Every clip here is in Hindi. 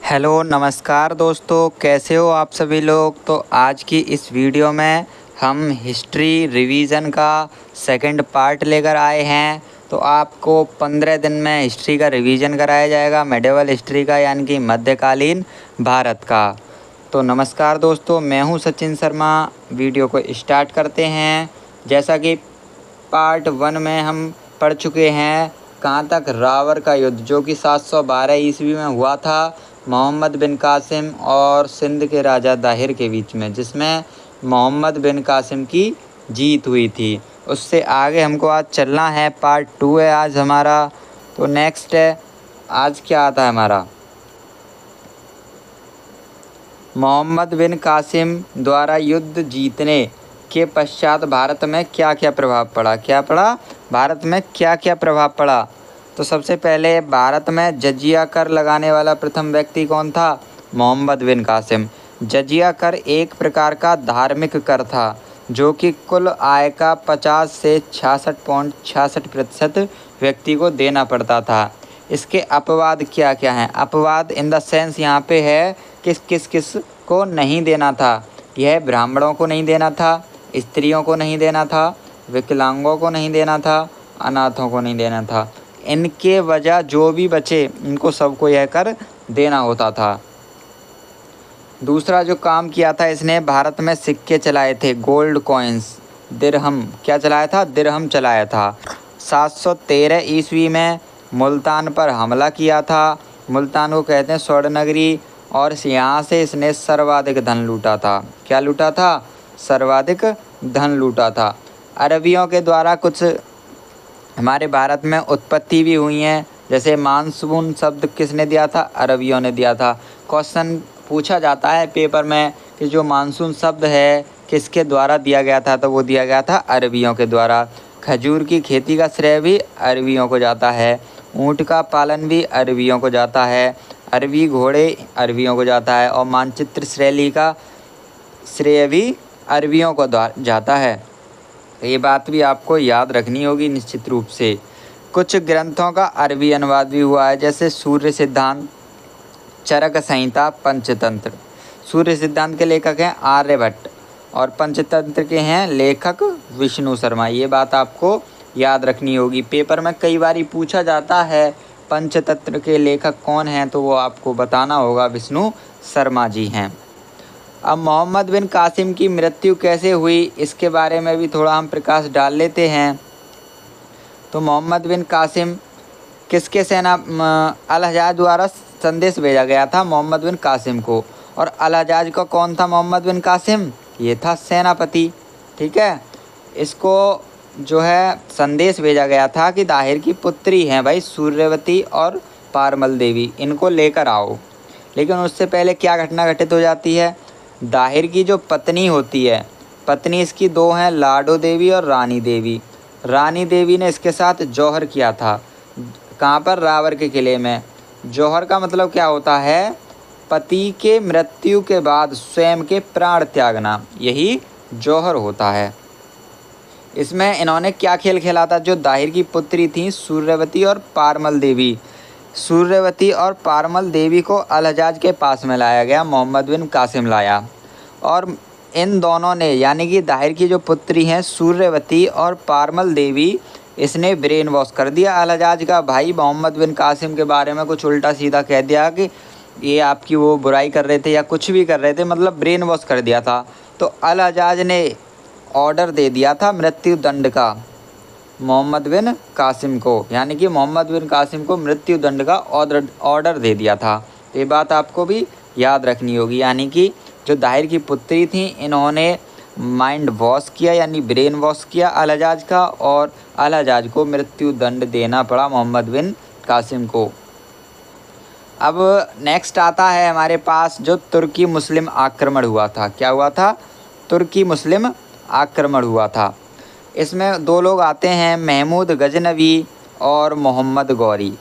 हेलो नमस्कार दोस्तों, कैसे हो आप सभी लोग। तो आज की इस वीडियो में हम हिस्ट्री रिवीजन का सेकंड पार्ट लेकर आए हैं। तो आपको 15 दिन में हिस्ट्री का रिवीजन कराया जाएगा, मेडिवल हिस्ट्री का यानी कि मध्यकालीन भारत का। तो नमस्कार दोस्तों, मैं हूं सचिन शर्मा। वीडियो को स्टार्ट करते हैं। जैसा कि पार्ट 1 में हम पढ़ चुके हैं कहाँ तक, रावर का युद्ध जो कि 712 ईस्वी में हुआ था मोहम्मद बिन कासिम और सिंध के राजा दाहिर के बीच में, जिसमें मोहम्मद बिन कासिम की जीत हुई थी। उससे आगे हमको आज चलना है। पार्ट 2 है आज हमारा। तो नेक्स्ट है, आज क्या आता है हमारा, मोहम्मद बिन कासिम द्वारा युद्ध जीतने के पश्चात भारत में क्या क्या प्रभाव पड़ा। क्या पड़ा भारत में, क्या क्या प्रभाव पड़ा। तो सबसे पहले भारत में जजिया कर लगाने वाला प्रथम व्यक्ति कौन था, मोहम्मद बिन कासिम। जजिया कर एक प्रकार का धार्मिक कर था जो कि कुल आय का 50 से 66.66% व्यक्ति को देना पड़ता था। इसके अपवाद क्या क्या हैं। अपवाद इन द सेंस यहाँ पे है किस को नहीं देना था। यह ब्राह्मणों को नहीं देना था, स्त्रियों को नहीं देना था, विकलांगों को नहीं देना था, अनाथों को नहीं देना था। इनके वजह जो भी बचे इनको सबको यह कर देना होता था। दूसरा जो काम किया था इसने, भारत में सिक्के चलाए थे, गोल्ड कॉइन्स, दिरहम। क्या चलाया था, दिरहम चलाया था। 713 ईस्वी में मुल्तान पर हमला किया था। मुल्तान को कहते हैं स्वर्ण नगरी, और यहाँ से इसने सर्वाधिक धन लूटा था। क्या लूटा था, सर्वाधिक धन लूटा था। अरबियों के द्वारा कुछ हमारे भारत में उत्पत्ति भी हुई हैं, जैसे मानसून शब्द किसने दिया था, अरबियों ने दिया था। क्वेश्चन पूछा जाता है पेपर में कि जो मानसून शब्द है किसके द्वारा दिया गया था, तो वो दिया गया था अरबियों के द्वारा। खजूर की खेती का श्रेय भी अरबियों को जाता है। ऊँट का पालन भी अरबियों को जाता है। अरबी घोड़े अरबियों को जाता है। और मानचित्र शैली का श्रेय भी अरबियों को जाता है। ये बात भी आपको याद रखनी होगी निश्चित रूप से। कुछ ग्रंथों का अरबी अनुवाद भी हुआ है, जैसे सूर्य सिद्धांत, चरक संहिता, पंचतंत्र। सूर्य सिद्धांत के लेखक हैं आर्यभट्ट और पंचतंत्र के हैं लेखक विष्णु शर्मा। ये बात आपको याद रखनी होगी। पेपर में कई बार पूछा जाता है पंचतंत्र के लेखक कौन हैं, तो वो आपको बताना होगा, विष्णु शर्मा जी हैं। अब मोहम्मद बिन कासिम की मृत्यु कैसे हुई, इसके बारे में भी थोड़ा हम प्रकाश डाल लेते हैं। तो मोहम्मद बिन कासिम किसके सेना, अल हज्जाज द्वारा संदेश भेजा गया था मोहम्मद बिन कासिम को। और अल हज्जाज का कौन था मोहम्मद बिन कासिम, ये था सेनापति। ठीक है, इसको जो है संदेश भेजा गया था कि दाहिर की पुत्री हैं भाई सूर्यवती और पारमल देवी, इनको लेकर आओ। लेकिन उससे पहले क्या घटना घटित हो जाती है, दाहिर की जो पत्नी होती है, पत्नी इसकी दो हैं, लाडो देवी और रानी देवी। रानी देवी ने इसके साथ जौहर किया था। कहाँ पर, रावर के किले में। जौहर का मतलब क्या होता है, पति के मृत्यु के बाद स्वयं के प्राण त्यागना, यही जौहर होता है। इसमें इन्होंने क्या खेल खेला था, जो दाहिर की पुत्री थी सूर्यवती और पारमल देवी, सूर्यवती और पारमल देवी को अल हज्जाज के पास में लाया गया, मोहम्मद बिन कासिम लाया। और इन दोनों ने, यानी कि दाहिर की जो पुत्री हैं सूर्यवती और पारमल देवी, इसने ब्रेन वॉश कर दिया अल हज्जाज का भाई मोहम्मद बिन कासिम के बारे में कुछ उल्टा सीधा कह दिया कि ये आपकी वो बुराई कर रहे थे या कुछ भी कर रहे थे, मतलब ब्रेन वॉश कर दिया था। तो अल हज्जाज ने ऑर्डर दे दिया था मृत्यु दंड का मोहम्मद बिन कासिम को, यानी कि मोहम्मद बिन कासिम को मृत्यु दंड का ऑर्डर दे दिया था। तो ये बात आपको भी याद रखनी होगी। यानी कि जो दाहिर की पुत्री थी, इन्होंने माइंड वॉश किया यानी ब्रेन वॉश किया अल हज्जाज का, और अल हज्जाज को मृत्यु दंड देना पड़ा मोहम्मद बिन कासिम को। अब नेक्स्ट आता है हमारे पास जो तुर्की मुस्लिम आक्रमण हुआ था। क्या हुआ था, तुर्की मुस्लिम आक्रमण हुआ था। इसमें दो लोग आते हैं, महमूद गजनवी और मोहम्मद गौरी।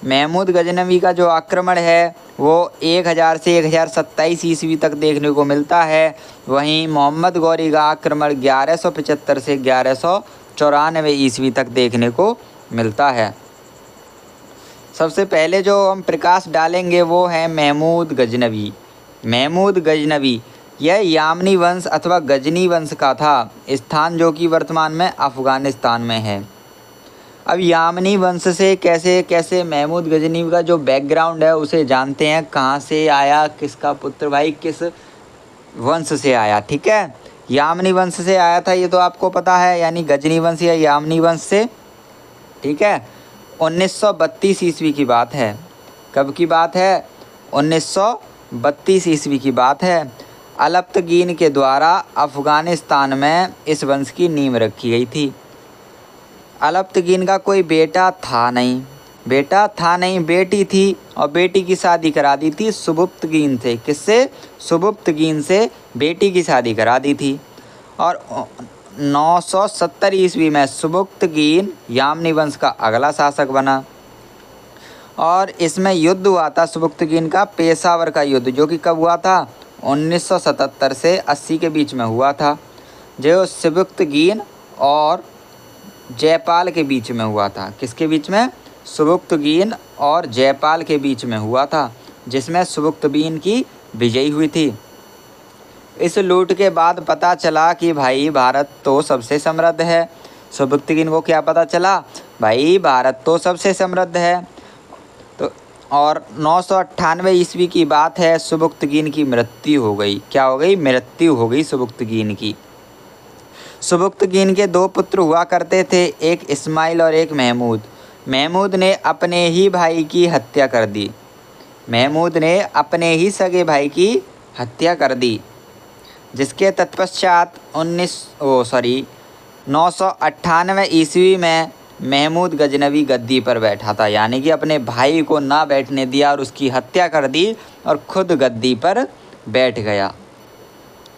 महमूद गजनवी का जो आक्रमण है वो 1000 से 1027 ईस्वी तक देखने को मिलता है। वहीं मोहम्मद गौरी का आक्रमण 1175 से 1194 ईस्वी तक देखने को मिलता है। सबसे पहले जो हम प्रकाश डालेंगे वो है महमूद गजनवी। महमूद गजनवी यह यामनी वंश अथवा गजनी वंश का था, स्थान जो कि वर्तमान में अफ़गानिस्तान में है। अब यामनी वंश से कैसे कैसे महमूद गजनवी का जो बैकग्राउंड है उसे जानते हैं, कहाँ से आया, किसका पुत्र भाई, किस वंश से आया। ठीक है, यामनी वंश से आया था, ये तो आपको पता है, यानी गजनी वंश या यामनी वंश से। ठीक है, 1932 ईस्वी की बात है। कब की बात है? 1932 ईस्वी की बात है। अलप्तगीन के द्वारा अफ़गानिस्तान में इस वंश की नींव रखी गई थी। अलप्तगीन का कोई बेटा था नहीं, बेटी थी, और बेटी की शादी करा दी थी सुबुक्तगीन से। किससे? सुबुक्तगीन से बेटी की शादी करा दी थी। और 970 ईस्वी में सुबुक्तगीन यामनी वंश का अगला शासक बना, और इसमें युद्ध हुआ था सुबुक्तगीन का, पेशावर का युद्ध, जो कि कब हुआ था? 1977 से 80 के बीच में हुआ था, जो सुबुक्तगीन और जयपाल के बीच में हुआ था। किसके बीच में? सुबुक्तगीन और जयपाल के बीच में हुआ था, जिसमें सुबुक्तगीन की विजयी हुई थी। इस लूट के बाद पता चला कि भाई भारत तो सबसे समृद्ध है। सुबुक्तगीन को क्या पता चला? भाई भारत तो सबसे समृद्ध है। तो और 998 ईस्वी की बात है, सुबुक्तगीन की मृत्यु हो गई। क्या हो गई? मृत्यु हो गई सुबुक्तगीन की। सुबुक्तगीन के 2 पुत्र हुआ करते थे, एक इस्माइल और एक महमूद। महमूद ने अपने ही भाई की हत्या कर दी। महमूद ने अपने ही सगे भाई की हत्या कर दी, जिसके तत्पश्चात 998 ईस्वी में महमूद गजनवी गद्दी पर बैठा था, यानी कि अपने भाई को ना बैठने दिया और उसकी हत्या कर दी और खुद गद्दी पर बैठ गया।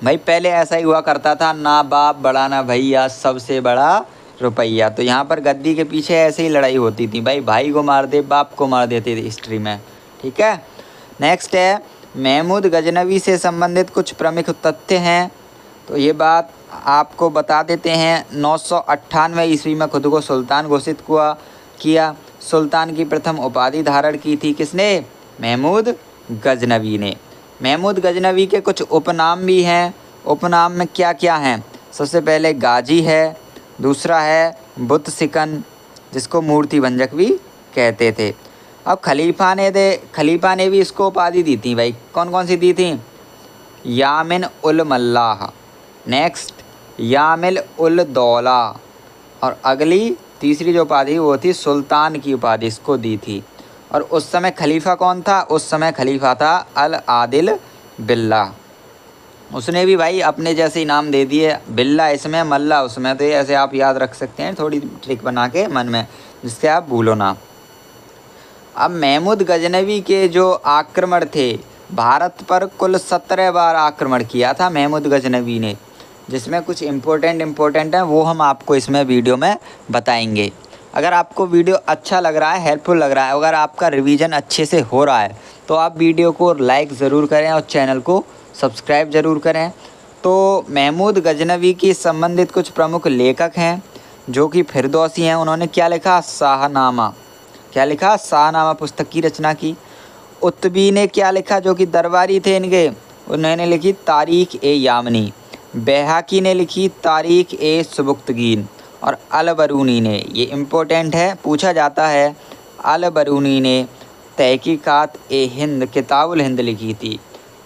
भाई पहले ऐसा ही हुआ करता था, ना बाप बड़ा ना भैया, सबसे बड़ा रुपया। तो यहाँ पर गद्दी के पीछे ऐसे ही लड़ाई होती थी, भाई को मार दे, बाप को मार देते थे हिस्ट्री में। ठीक है, नेक्स्ट है महमूद गजनवी से संबंधित कुछ प्रमुख तथ्य हैं, तो ये बात आपको बता देते हैं। 998 ईस्वी में खुद को सुल्तान घोषित किया। सुल्तान की प्रथम उपाधि धारण की थी किसने? महमूद गजनवी ने। महमूद गजनवी के कुछ उपनाम भी हैं। उपनाम में क्या क्या हैं? सबसे पहले गाजी है, दूसरा है बुत सिकन, जिसको मूर्ति भंजक भी कहते थे। अब खलीफा ने भी इसको उपाधि दी थी। भाई कौन कौन सी दी थी? यामिन उल मल्लाह, नेक्स्ट यामिल उल दौला, और अगली तीसरी जो उपाधि वो थी सुल्तान की उपाधि इसको दी थी। और उस समय खलीफा कौन था? उस समय खलीफा था अल आदिल बिल्ला। उसने भी भाई अपने जैसे ही नाम दे दिए, बिल्ला इसमें मल्ला उसमें, तो ऐसे आप याद रख सकते हैं थोड़ी ट्रिक बना के मन में, जिससे आप भूलो ना। अब महमूद गजनवी के जो आक्रमण थे, भारत पर कुल 17 बार आक्रमण किया था महमूद गजनवी ने, जिसमें कुछ इम्पोर्टेंट हैं वो हम आपको इसमें वीडियो में बताएंगे। अगर आपको वीडियो अच्छा लग रहा है, हेल्पफुल लग रहा है, अगर आपका रिवीजन अच्छे से हो रहा है, तो आप वीडियो को लाइक ज़रूर करें और चैनल को सब्सक्राइब ज़रूर करें। तो महमूद गजनवी की संबंधित कुछ प्रमुख लेखक हैं जो कि फिरदौसी हैं। उन्होंने क्या लिखा? शाहनामा। क्या लिखा? शाहनामा पुस्तक की रचना की। उत्बी ने क्या लिखा, जो कि दरबारी थे इनके? उन्होंने लिखी तारीख़ ए यामनी। बैहाकी ने लिखी तारीख़ ए सुबुक्तगीन। और अल-बरूनी ने, ये इम्पोर्टेंट है, पूछा जाता है, अल-बरूनी ने तहकीकात ए हिंद, किताबुल हिंद लिखी थी।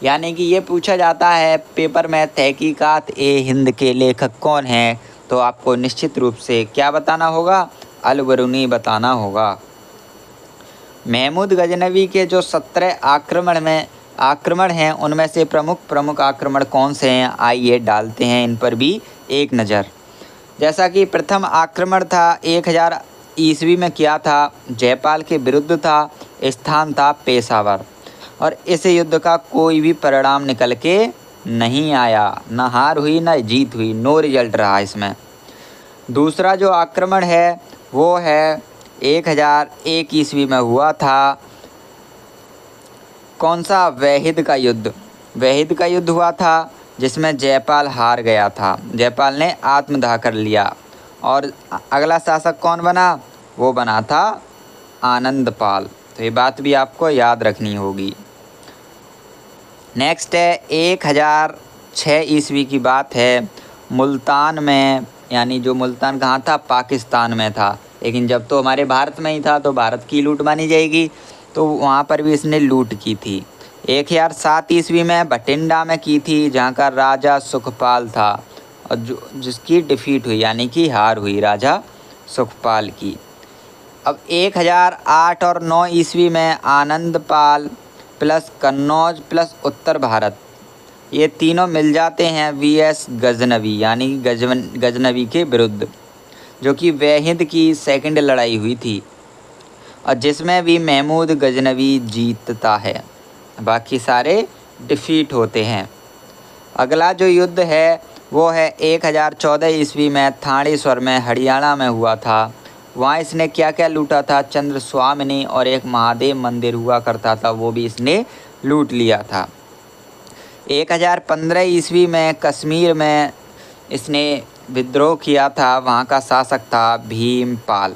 यानी कि ये पूछा जाता है पेपर में, तहकीकात ए हिंद के लेखक कौन हैं, तो आपको निश्चित रूप से क्या बताना होगा? अल-बरूनी बताना होगा। महमूद गजनवी के जो 17 आक्रमण हैं, उनमें से प्रमुख आक्रमण कौन से हैं, आइए डालते हैं इन पर भी एक नज़र। जैसा कि प्रथम आक्रमण था 1000 ईस्वी में किया था, जयपाल के विरुद्ध था, स्थान था पेशावर, और इस युद्ध का कोई भी परिणाम निकल के नहीं आया, न हार हुई न जीत हुई, नो रिजल्ट रहा इसमें। दूसरा जो आक्रमण है वो है 1001 ईस्वी में हुआ था, कौन सा? वहीद का युद्ध। वहीद का युद्ध हुआ था, जिसमें जयपाल हार गया था, जयपाल ने आत्मदाह कर लिया। और अगला शासक कौन बना? वो बना था आनंदपाल। तो ये बात भी आपको याद रखनी होगी। नेक्स्ट है 1006 ईस्वी की बात है। मुल्तान में, यानी जो मुल्तान कहाँ था, पाकिस्तान में था, लेकिन जब तो हमारे भारत में ही था तो भारत की लूट मानी जाएगी, तो वहाँ पर भी इसने लूट की थी। 1007 ईस्वी में बठिंडा में की थी, जहाँ का राजा सुखपाल था और जिसकी डिफीट हुई, यानी कि हार हुई राजा सुखपाल की। अब 1008 और 9 ईस्वी में आनंदपाल प्लस कन्नौज प्लस उत्तर भारत, ये तीनों मिल जाते हैं वीएस गजनवी, यानी गजनवी के विरुद्ध, जो कि वहिंद की सेकंड लड़ाई हुई थी और जिसमें भी महमूद गजनवी जीतता है, बाकी सारे डिफीट होते हैं। अगला जो युद्ध है वो है 1014 ईस्वी में थानेश्वर में हरियाणा में हुआ था। वहाँ इसने क्या क्या लूटा था, चंद्र स्वामिनी और एक महादेव मंदिर हुआ करता था, वो भी इसने लूट लिया था। 1015 ईस्वी में कश्मीर में इसने विद्रोह किया था, वहाँ का शासक था भीमपाल।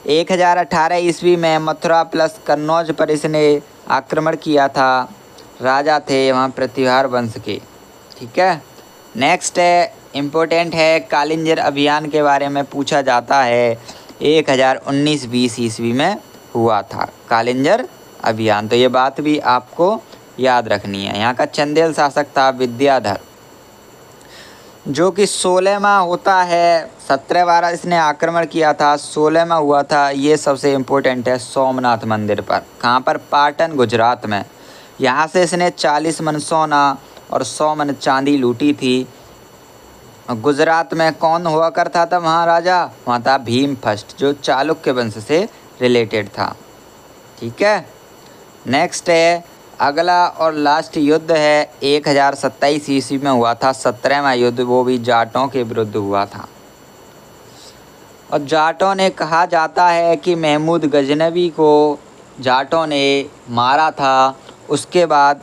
1018 ईस्वी में मथुरा प्लस कन्नौज पर इसने आक्रमण किया था, राजा थे वहाँ प्रतिहार वंश के। ठीक है। नेक्स्ट है इम्पोर्टेंट है, कालिंजर अभियान के बारे में पूछा जाता है। 1019-20 ईस्वी में हुआ था कालिंजर अभियान, तो ये बात भी आपको याद रखनी है। यहाँ का चंदेल शासक था विद्याधर, जो कि 16वां होता है। 17 बार इसने आक्रमण किया था, 16वां हुआ था। ये सबसे इम्पोर्टेंट है सोमनाथ मंदिर पर। कहाँ पर? पाटन, गुजरात में। यहाँ से इसने 40 मन सोना और 100 मन चांदी लूटी थी। गुजरात में कौन हुआ करता था महाराजा? वहाँ था भीम फर्स्ट, जो चालुक्य वंश से रिलेटेड था। ठीक है। नेक्स्ट है अगला और लास्ट युद्ध है 1027 ईस्वी में हुआ था 17वां युद्ध, वो भी जाटों के विरुद्ध हुआ था। और जाटों ने, कहा जाता है कि महमूद गजनवी को जाटों ने मारा था। उसके बाद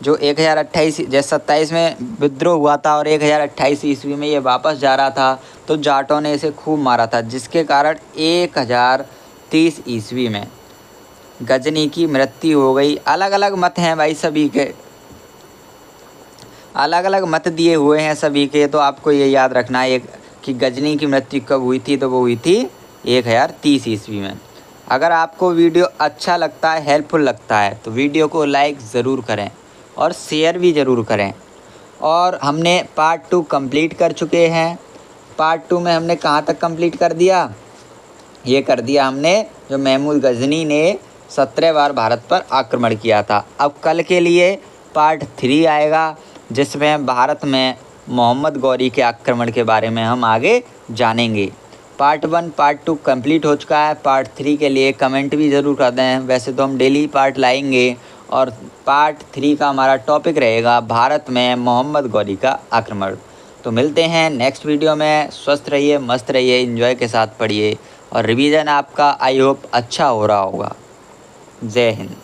जो 1028 जैसे 27 में विद्रोह हुआ था और 1028 ईस्वी में ये वापस जा रहा था, तो जाटों ने इसे खूब मारा था, जिसके कारण 1030 ईस्वी में गजनी की मृत्यु हो गई। अलग अलग मत हैं भाई सभी के, अलग अलग मत दिए हुए हैं सभी के, तो आपको ये याद रखना है कि गजनी की मृत्यु कब हुई थी, तो वो हुई थी 1030 ईस्वी में। अगर आपको वीडियो अच्छा लगता है, हेल्पफुल लगता है, तो वीडियो को लाइक ज़रूर करें और शेयर भी ज़रूर करें। और हमने पार्ट 2 कंप्लीट कर चुके हैं। पार्ट 2 में हमने कहाँ तक कंप्लीट कर दिया? ये कर दिया हमने जो महमूद गजनी ने 17 बार भारत पर आक्रमण किया था। अब कल के लिए पार्ट 3 आएगा, जिसमें भारत में मोहम्मद गौरी के आक्रमण के बारे में हम आगे जानेंगे। पार्ट 1 पार्ट 2 कंप्लीट हो चुका है। पार्ट 3 के लिए कमेंट भी ज़रूर कर दें। वैसे तो हम डेली पार्ट लाएंगे, और पार्ट 3 का हमारा टॉपिक रहेगा भारत में मोहम्मद गौरी का आक्रमण। तो मिलते हैं नेक्स्ट वीडियो में। स्वस्थ रहिए, मस्त रहिए, एंजॉय के साथ पढ़िए, और रिवीजन आपका आई होप अच्छा हो रहा होगा। जय हिंद।